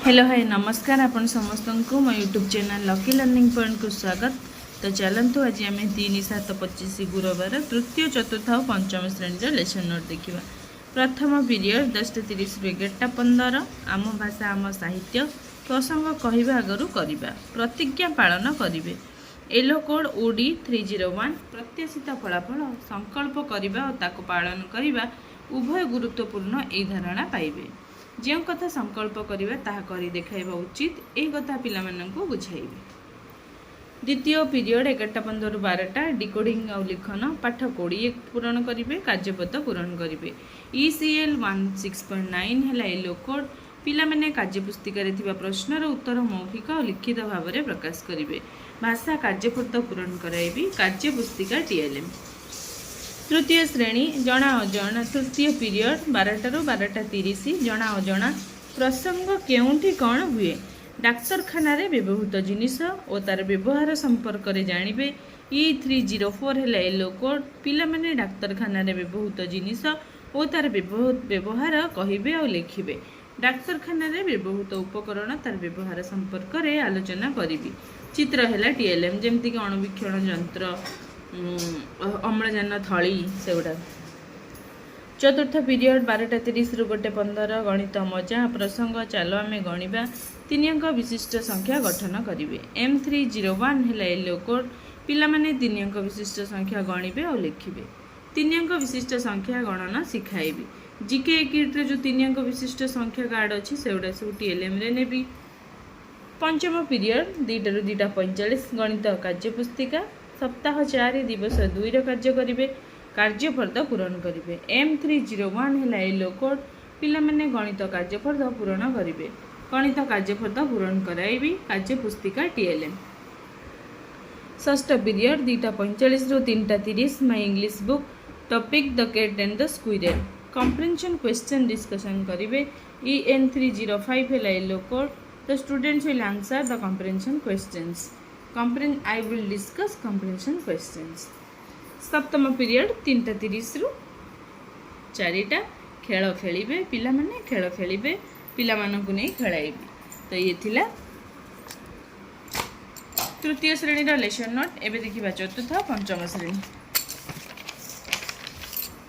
Hello hi नमस्कार आपण समस्त को मो YouTube channel lucky learning point को स्वागत। तो चलतु आज आम 3/7/25 गुरुवार तृतीय चतुर्थ और पंचम श्रेणी लेसन नोट देखा। प्रथम पीरियड 10:30 ରୁ 11:15 आम भाषा आम साहित्य प्रसंग कहवा आगु करवा प्रतिज्ञा पालन करेंगे। येलो कोड ओडी 301 प्रत्याशित फलाफल संकल्प करने और पालन करने उभय गुरुत्वपूर्ण यही धारणा पाइबे। जो कथा संकल्प करवा ताहा करी देखाइबा उचित यही कथा पिला माननकु बुझाइबे। द्वितीय पीरियड 11:15 ରୁ 12 डिकोडिंग और लिखन पाठ 20 पूरण करेंगे कार्यपद पूरण करेंगे। ECL 16.9 है येलो कोड पिला माने कार्यपुस्तिकार प्रश्नर उत्तर मौखिक और लिखित भाव में प्रकाश करेंगे। भाषा कार्यपद पूरण कराइबी कार्यपुस्तिका TLM। तृतीय श्रेणी जना अजना तृतीय पीरियड 12 ରୁ 12:30 जना अजना प्रसंग केउंठी कौन हुए डाक्तरखाना व्यवहृत जिनिस और तार व्यवहार संपर्क में जानिबे। E304 है येलो कोड पिला माने डाक्तरखाना व्यवहृत जिनिस और तार व्यवहार कहिबे और लिखिबे। डाक्तरखाना व्यवहृत उपकरण तार व्यवहार संपर्क में आलोचना करिबी। चित्र है TLM जमती अणुवीक्षण यंत्र अम्लजान थली से गुड़ा। चतुर्थ पीरियड 12:30 ରୁ 1:15 गणित मजा प्रसंग चलो आम गणिबा 3 अंक विशिष्ट संख्या गठन करेंगे। M301 है येलो कोड पिला माने 3 अंक विशिष्ट संख्या गणिबे और लिखिबे। 3 अंक विशिष्ट संख्या गणना सिखाइबी। जीके किट रे जो 3 अंक विशिष्ट संख्या कार्ड अच्छी से गुड़ा सब TLM रे नेबी। पंचम पीरियड 2 ରୁ 2:45 गणित कार्यपुस्तिका सप्ताह 4 दिवस 2 कार्य करेंगे कार्यफर्द पूरण करेंगे। M301 है येलो कोड पिला माने गणित कार्यफर्द पूरण करेंगे गणित कार्यफर्द पूरण कराइबी कार्यपुस्तिका TLM। षष्ठ पीरियड 2:45 ରୁ 3:30 my English book topic the cat and the squirrel comprehension question discussion करेंगे। EN305 है yellow code the students will answer the comprehension questions I will discuss comprehension questions। सप्तम पीरियड 3:30 ରୁ 4 खेल खेलिबे पिला माने खेल खेलिबे पिला मानकु नै खेलाइबे। तो ये थिला तृतीय श्रेणी रा लेसन नोट। एबे देखिबा चतुर्थ पंचम श्रेणी।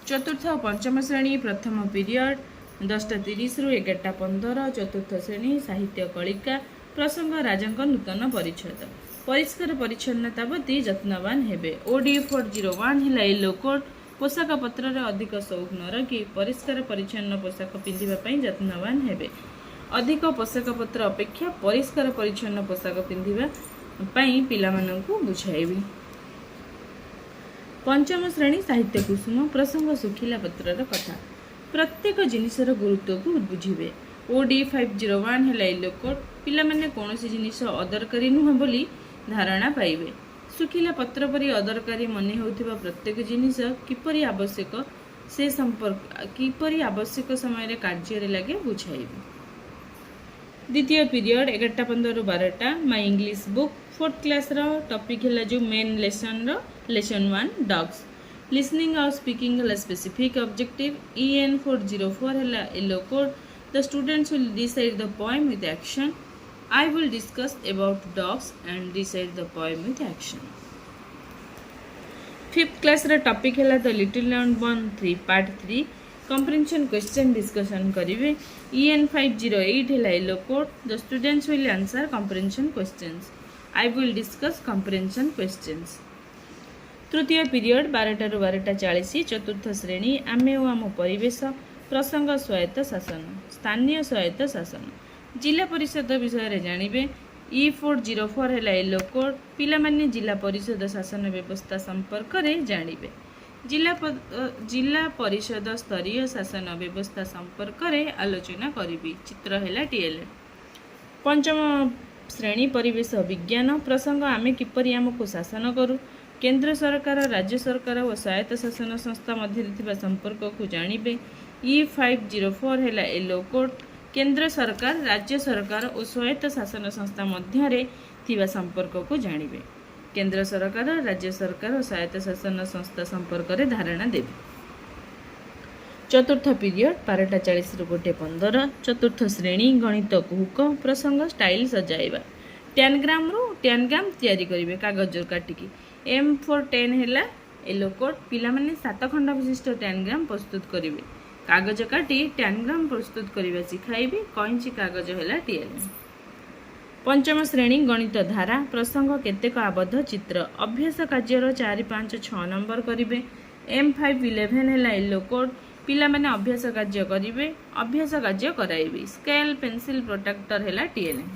चतुर्थ और पंचम श्रेणी प्रथम पीरियड 10:30 ରୁ 11:15 चतुर्थ श्रेणी साहित्य कलिका प्रसंग राजांक नूतन परिच्छेद परिष्कार परिच्छन्नता प्रति यत्नवान हेबे। OD401 है येलो कोड पोशाक पत्र अधिक शौक न रखी परिष्कार परिच्छन्न पोशाक पिंधिबा यत्नवान हेबे। अधिक पोशाक पत्र अपेक्षा परिष्कार परिच्छन्न पोशाक पिंधिबा पिला माननकु बुझाइबी। पंचम श्रेणी साहित्य कुसुम प्रसंग सुखिला पत्रर कथा प्रत्येक जिनिसर गुरुत्व को बुझिबे। OD501 है येलो कोड पिला माने कोनोसी जिनिस अदरकारी नुह बोली धारणा पाइबे। सुखिला पत्र परी अदरकारी मने होउथिबा प्रत्येक जिनिस किपरि आवश्यक से संपर्क किपरि आवश्यक समय कार्य लगे बुझाइबे। द्वितीय पीरियड 11:15 ରୁ 12 my English book 4th class रो टॉपिक है जो मेन लेसन 1 डॉग्स लिसनिंग और स्पीकिंग है स्पेसिफिक ऑब्जेक्टिव। EN404 है yellow code the students will decide the poem with action I will discuss about dogs and decide the poem with action। 5th class रा topic है the little round 1 part 3 comprehension question discussion करिवे। EN508 है yellow code the students will answer comprehension questions I will discuss comprehension questions। तृतीय period 12 ରୁ 12:40 चतुर्थ श्रेणी आमे ओ आम परिवेश प्रसंग स्वायत्त शासन स्थानीय स्वायत्त शासन जिला परिषद विषय जानिबे। E404 है येलो कोड पिला माने जिला परिषद शासन व्यवस्था संपर्क में जानिबे। जिला परिषद स्तरीय शासन व्यवस्था संपर्क में आलोचना करिबी। चित्र है TLM। पंचम श्रेणी परिवेश विज्ञान प्रसंग आमे किपरि आमको शासन करू केंद्र सरकार राज्य सरकार और स्वायत्त शासन संस्था मध्य संपर्क को जानिबे। E504 है येलो कोड केंद्र सरकार राज्य सरकार और स्वायत्त शासन संस्था मध्य संपर्क को जानिबे। केंद्र सरकार राज्य सरकार और स्वायत्त शासन संस्था संपर्क में धारणा देबे। चतुर्थ पीरियड 12:40 रु 1:15। चतुर्थ श्रेणी गणित कुहुक प्रसंग स्टाइल सजाइबा। टैनग्राम तैयारी करेंगे कागज काटिकी। एम फॉर 10 है येलो कोड। पिला माने 7 खंड विशिष्ट टैनग्राम प्रस्तुत करेंगे। कागज काटी टैनग्राम प्रस्तुत करने शिखाइबी। कईंची कागज है टीएलएम। पंचम श्रेणी गणित धारा प्रसंग केतेक आबद्ध चित्र। अभ्यास कार्यर 4, 5, 6 नंबर करेंगे। M5 11 है येलो कोड। पिला माने अभ्यास कार्य करेंगे। अभ्यास कार्य कराइबे। स्केल पेंसिल प्रोटेक्टर है टीएलएम।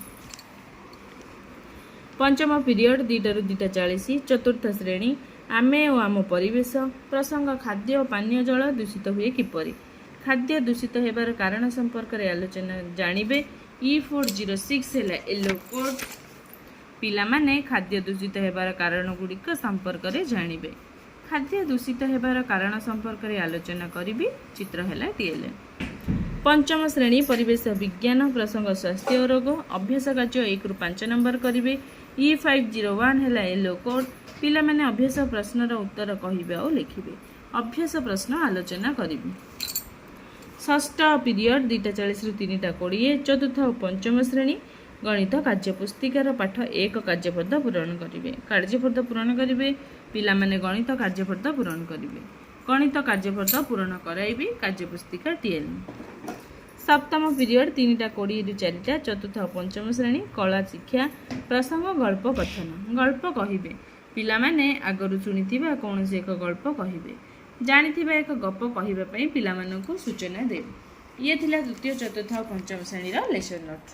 पंचम पीरियड 2 रु 2:40। चतुर्थ श्रेणी आमे और आम परिवेश प्रसंग खाद्य और पानीय जल दूषित हुए किपरि। खाद्य दूषित होबार कारण संपर्क में आलोचना जानिबे। E406 है येलो कोड। पिला माने खाद्य दूषित होबार कारण गुड़िक संपर्क में जानिबे। खाद्य दूषित होबार कारण संपर्क में आलोचना करिबी। चित्र है टीएलएम। पंचम श्रेणी परिवेश विज्ञान प्रसंग स्वास्थ्य और रोग। अभ्यास कार्य 1 रु 5 नंबर करेंगे। E501 है येलो कोड। पिला माने अभ्यास प्रश्नर उत्तर कहिबे और लिखिबे। अभ्यास प्रश्न आलोचना करिबे। षष्ठ पीरियड 2:40 रु 3:20। चतुर्थ और पंचम श्रेणी गणित कार्यपुस्तिकार पाठ 1 कार्यपद पूरण करेंगे। कार्यपद पूरण करेंगे। पिला माने गणित कार्यपद पूरण करेंगे। गणित कार्यपद पूरण कराइबे। कार्यपुस्तिका टीएलएम। सप्तम पीरियड 3:20 रु 4। चतुर्थ और पंचम श्रेणी कला शिक्षा प्रसंग गल्प कथन। गल्प कहिबे। पिला माने आगरु सुनिथिबा कोनोसी एक गल्प कहिबे। जानिथिबा एक गप कहिबा पई पिला मानकु सूचना देबे। ये थिला द्वितीय चतुर्थ और पंचम श्रेणी लेसन नोट।